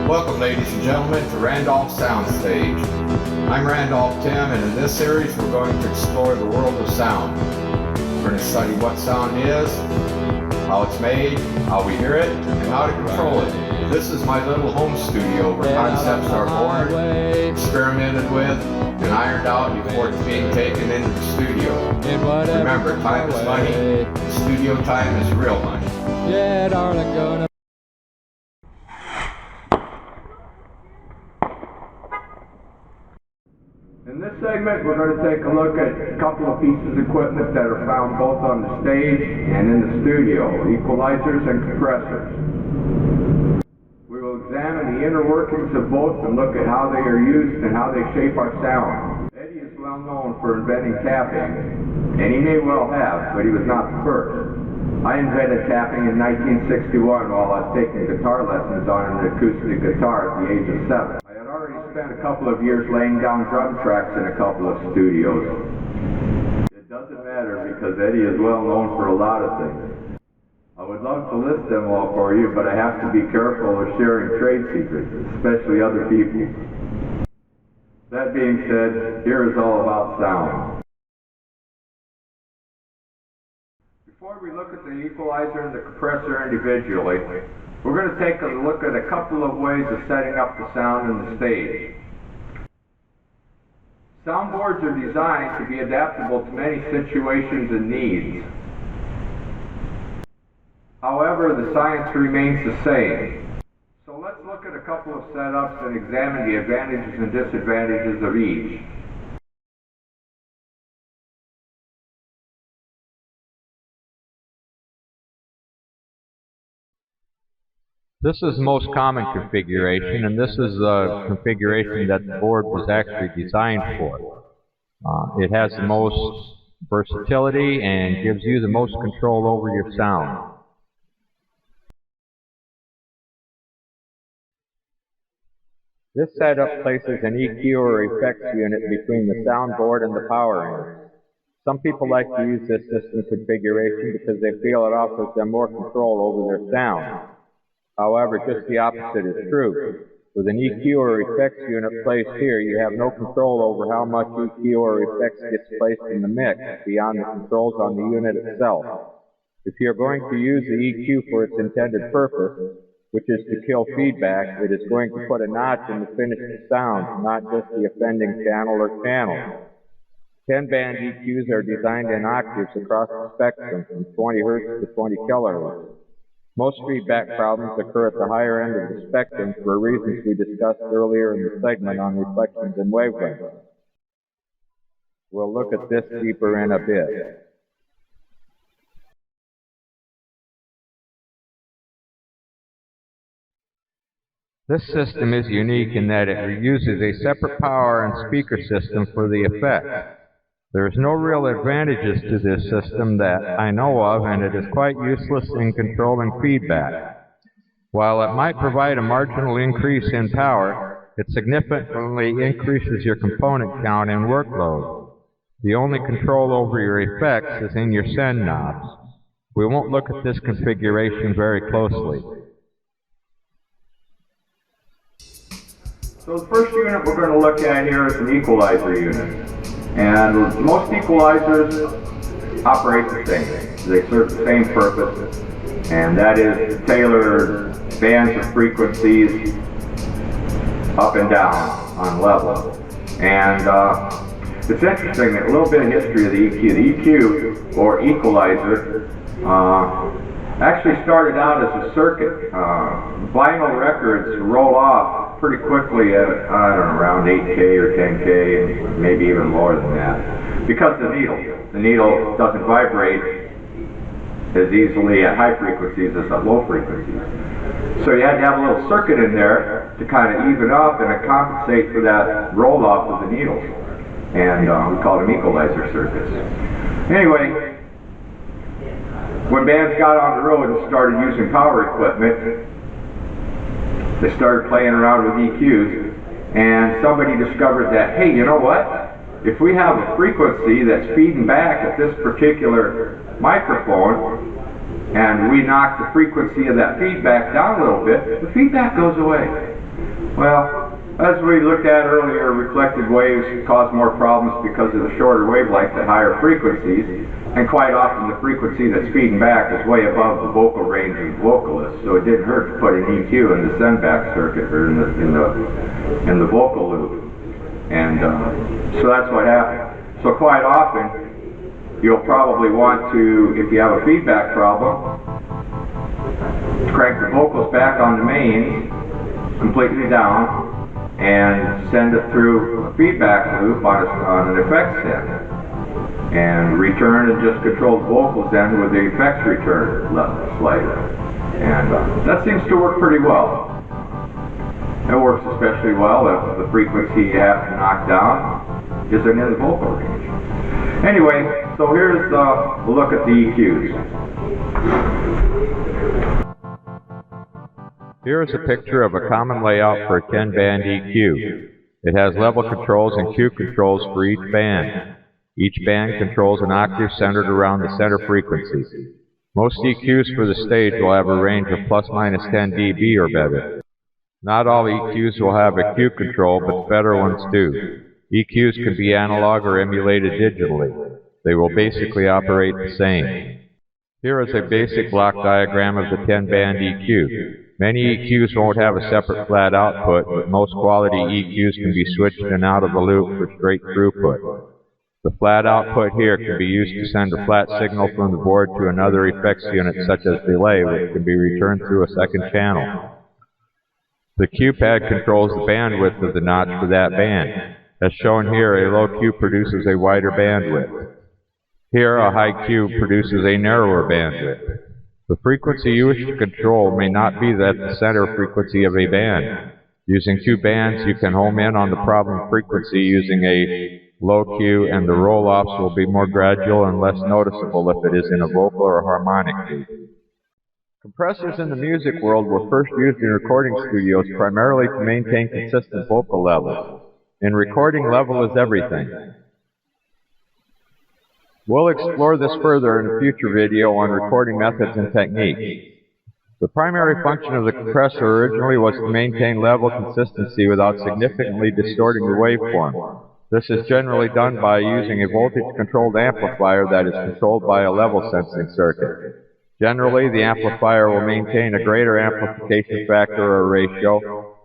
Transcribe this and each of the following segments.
Welcome, ladies and gentlemen, to Randolph Soundstage. I'm Randolph Tim, and in this series we're going to explore the world of sound. We're going to study what sound is, how it's made, how we hear it, and how to control it. This is my little home studio where concepts are born, experimented with, and ironed out before it's being taken into the studio. Remember, time is money, and studio time is real money. Yeah, darling, gonna. In this segment, we're going to take a look at a couple of pieces of equipment that are found both on the stage and in the studio, equalizers and compressors. We will examine the inner workings of both and look at how they are used and how they shape our sound. Eddie is well known for inventing tapping, and he may well have, but he was not the first. I invented tapping in 1961 while I was taking guitar lessons on an acoustic guitar at the age of 7. I had already spent a couple of years laying down drum tracks in a couple of studios. It doesn't matter because Eddie is well known for a lot of things. I would love to list them all for you, but I have to be careful of sharing trade secrets, especially other people. That being said, here is all about sound. Before we look at the equalizer and the compressor individually, we're going to take a look at a couple of ways of setting up the sound in the stage. Soundboards are designed to be adaptable to many situations and needs. However, the science remains the same. So let's look at a couple of setups and examine the advantages and disadvantages of each. This is the most common configuration, and this is the configuration that the board was actually designed for. It has the most versatility and gives you the most control over your sound. This setup places an EQ or effects unit between the soundboard and the power in. Some people like to use this system configuration because they feel it offers them more control over their sound. However, just the opposite is true. With an EQ or effects unit placed here, you have no control over how much EQ or effects gets placed in the mix beyond the controls on the unit itself. If you're going to use the EQ for its intended purpose, which is to kill feedback, it is going to put a notch in the finished sound, not just the offending channel or channels. 10-band EQs are designed in octaves across the spectrum from 20 Hz to 20 kHz. Most feedback problems occur at the higher end of the spectrum for reasons we discussed earlier in the segment on reflections and wavelengths. We'll look at this deeper in a bit. This system is unique in that it uses a separate power and speaker system for the effect. There is no real advantages to this system that I know of, and it is quite useless in controlling feedback. While it might provide a marginal increase in power, it significantly increases your component count and workload. The only control over your effects is in your send knobs. We won't look at this configuration very closely. So the first unit we're going to look at here is an equalizer unit. And most equalizers operate the same. They serve the same purpose, and that is to tailor bands of frequencies up and down on level. And it's interesting, a little bit of history of the EQ. The EQ, or equalizer, actually started out as a circuit. Vinyl records roll off pretty quickly at, I don't know, around 8K or 10K, and maybe even more than that, because the needle doesn't vibrate as easily at high frequencies as at low frequencies. So you had to have a little circuit in there to kind of even up and compensate for that roll off of the needles, and we called them equalizer circuits. Anyway, when bands got on the road and started using power equipment, they started playing around with EQs, and somebody discovered that, hey, you know what? If we have a frequency that's feeding back at this particular microphone, and we knock the frequency of that feedback down a little bit, the feedback goes away. Well, as we looked at earlier, reflected waves cause more problems because of the shorter wavelengths at higher frequencies, and quite often the frequency that's feeding back is way above the vocal range of the vocalist, so it didn't hurt to put an EQ in the send-back circuit, or in the vocal loop. And so that's what happened. So quite often, you'll probably want to, if you have a feedback problem, crank the vocals back on the mains completely down and send it through a feedback loop on an effects send, and return and just control the vocals then with the effects return slider. And that seems to work pretty well. It works especially well if the frequency you have to knock down isn't in the vocal range. Anyway, so here's a look at the EQs. Here is a picture of a common layout for a 10-band EQ. It has level controls and Q controls for each band. Each band controls an octave centered around the center frequency. Most EQs for the stage will have a range of plus minus 10 dB or better. Not all EQs will have a Q control, but the better ones do. EQs can be analog or emulated digitally. They will basically operate the same. Here is a basic block diagram of the 10-band EQ. Many EQs won't have a separate flat output, but most quality EQs can be switched in and out of the loop for straight throughput. The flat output here can be used to send a flat signal from the board to another effects unit such as delay, which can be returned through a second channel. The Q pad controls the bandwidth of the notch for that band. As shown here, a low Q produces a wider bandwidth. Here, a high Q produces a narrower bandwidth. The frequency you wish to control may not be the center frequency of a band. Using two bands, you can home in on the problem frequency using a low Q, and the roll-offs will be more gradual and less noticeable if it is in a vocal or harmonic key. Compressors in the music world were first used in recording studios primarily to maintain consistent vocal levels. In recording, level is everything. We'll explore this further in a future video on recording methods and techniques. The primary function of the compressor originally was to maintain level consistency without significantly distorting the waveform. This is generally done by using a voltage-controlled amplifier that is controlled by a level sensing circuit. Generally, the amplifier will maintain a greater amplification factor or ratio,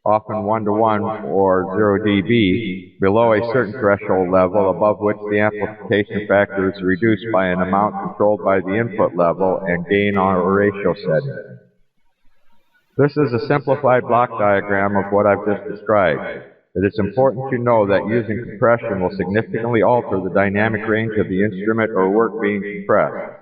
often 1:1 or 0 dB, below a certain threshold level above which the amplification factor is reduced by an amount controlled by the input level and gain on a ratio setting. This is a simplified block diagram of what I've just described. It is important to know that using compression will significantly alter the dynamic range of the instrument or work being compressed.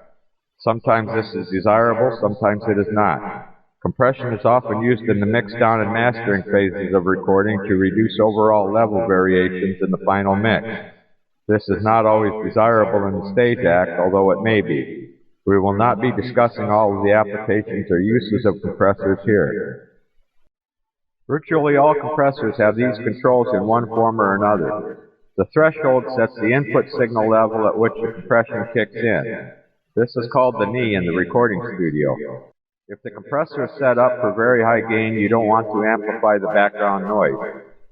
Sometimes this is desirable, sometimes it is not. Compression is often used in the mix-down and mastering phases of recording to reduce overall level variations in the final mix. This is not always desirable in the stage act, although it may be. We will not be discussing all of the applications or uses of compressors here. Virtually all compressors have these controls in one form or another. The threshold sets the input signal level at which the compression kicks in. This is called the knee in the recording studio. If the compressor is set up for very high gain, you don't want to amplify the background noise.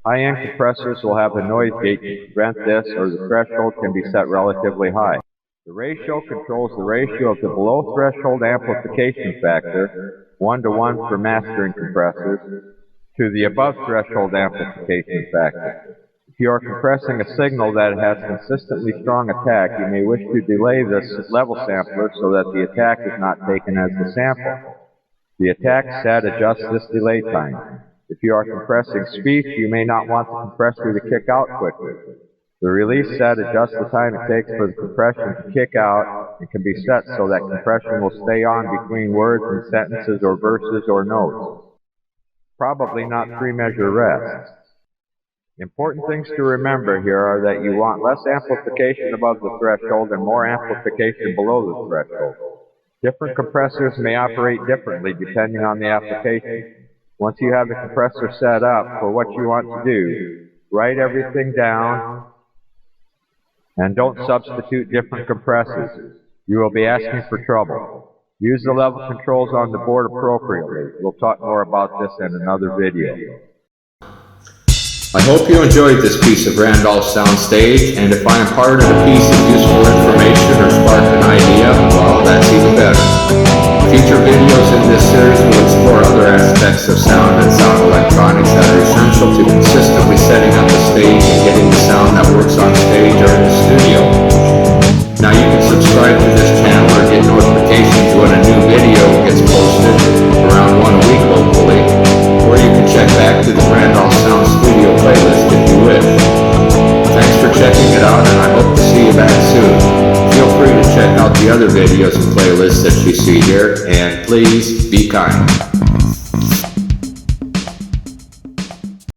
High-end compressors will have a noise gate to prevent this, or the threshold can be set relatively high. The ratio controls the ratio of the below-threshold amplification factor, 1:1 for mastering compressors, to the above-threshold amplification factor. If you are compressing a signal that has consistently strong attack, you may wish to delay this level sampler so that the attack is not taken as the sample. The attack set adjusts this delay time. If you are compressing speech, you may not want the compressor to kick out quickly. The release set adjusts the time it takes for the compression to kick out and can be set so that compression will stay on between words and sentences or verses or notes. Probably not three-measure rests. Important things to remember here are that you want less amplification above the threshold and more amplification below the threshold. Different compressors may operate differently depending on the application. Once you have the compressor set up for what you want to do, write everything down and don't substitute different compressors. You will be asking for trouble. Use the level controls on the board appropriately. We'll talk more about this in another video. I hope you enjoyed this piece of Randolph soundstage, and if I imparted a piece of useful information or sparked an idea, well, that's even better. Future videos in this series will explore other aspects of sound and sound electronics that are essential to consistently setting up a stage and getting the sound that works on stage or in the studio. Now you can subscribe to this channel or get notifications when a new video gets posted around 1 a week locally, or you can check back to the Randolph Sound Studio playlist if you wish. Thanks for checking it out, and I hope to see you back soon. Feel free to check out the other videos and playlists that you see here, and please be kind.